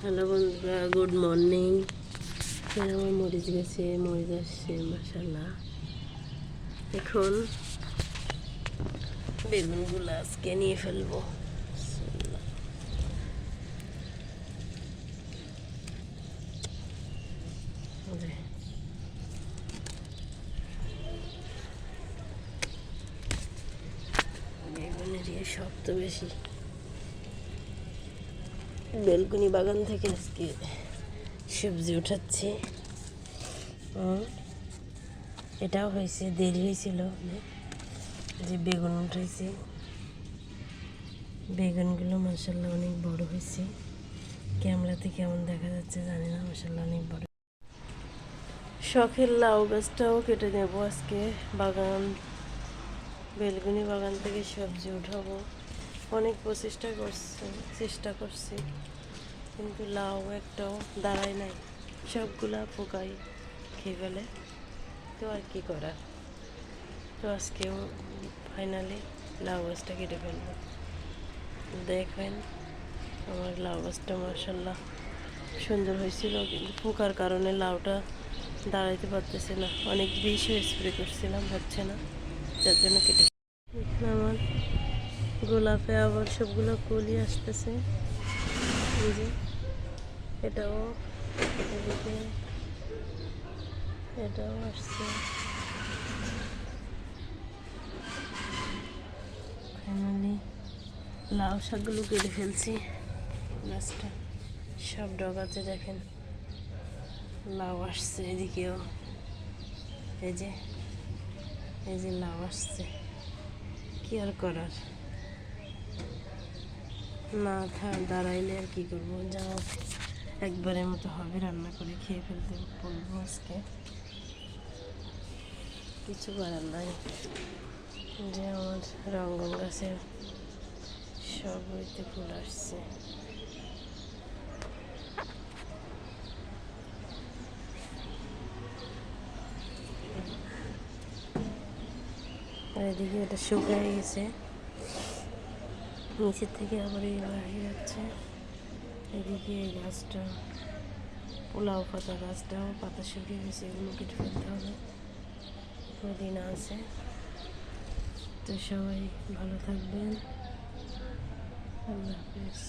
Hello বন্ধুরা, good morning. আমার মরিচ গেছে, মরিচ আসছে মাশাআল্লাহ। এখন বেগুনগুলো আজকে নিয়ে ফেলবো। বেগুনের শক্ত বেশি। বেলকুনি বাগান থেকে আজকে সবজি উঠাচ্ছি। এটাও হয়েছে, দেরি হয়েছিল যে বেগুন উঠেছে। বেগুনগুলো মাশাআল্লাহ অনেক বড় হয়েছে। ক্যামেরাতে কেমন দেখা যাচ্ছে জানি না, মাশাআল্লাহ অনেক বড়। শখের লাউ গাছটাও কেটে নেব আজকে। বেলকুনি বাগান থেকে সবজি উঠাবো। অনেক চেষ্টা করছি, কিন্তু লাউ একটাও দাঁড়ায় নাই। সবগুলা পোকাই খেয়ে ফেলে, তো আর কি করার। তো আজকেও ফাইনালি লাউ গাছটা কেটে ফেলবো। দেখেন আমার লাউ গাছটা মাশাআল্লাহ সুন্দর হয়েছিল, কিন্তু পোকার কারণে লাউটা দাঁড়াইতে পারতেছে না। অনেক বিষও স্প্রে করছিলাম, হচ্ছে না, যার জন্য কেটে। আমার গোলাপে আবার সবগুলো কলি আসতেছে। যে এটাও, এদিকে এটাও আসছে। ফাইনালি লাউ শাকগুলো কেটে ফেলছি। গাছটা সব ডগাতে দেখেন লাউ আসছে। এদিকেও এই যে লাউ আসছে, কি আর করার। না দাঁড়াইলে আর কি করবো, যাও একবারের মতো হবে, রান্না করে খেয়ে ফেলতে বলবো আজকে, কিছু করার নাই। যে আমার রঙ্গন গাছের সব হইতে ফুল আসছে। আর এদিকে এটা শুকিয়ে গেছে, নিচের থেকে আবার এই বাড়ি যাচ্ছে। এদিকে এই গাছটা, পোলাও পাতা গাছটাও পাতা শুকিয়ে গেছে, এগুলো কেটে ফেলতে হবে। পুদিনা আছে। তো সবাই ভালো থাকবেন, আল্লাহ হাফেজ।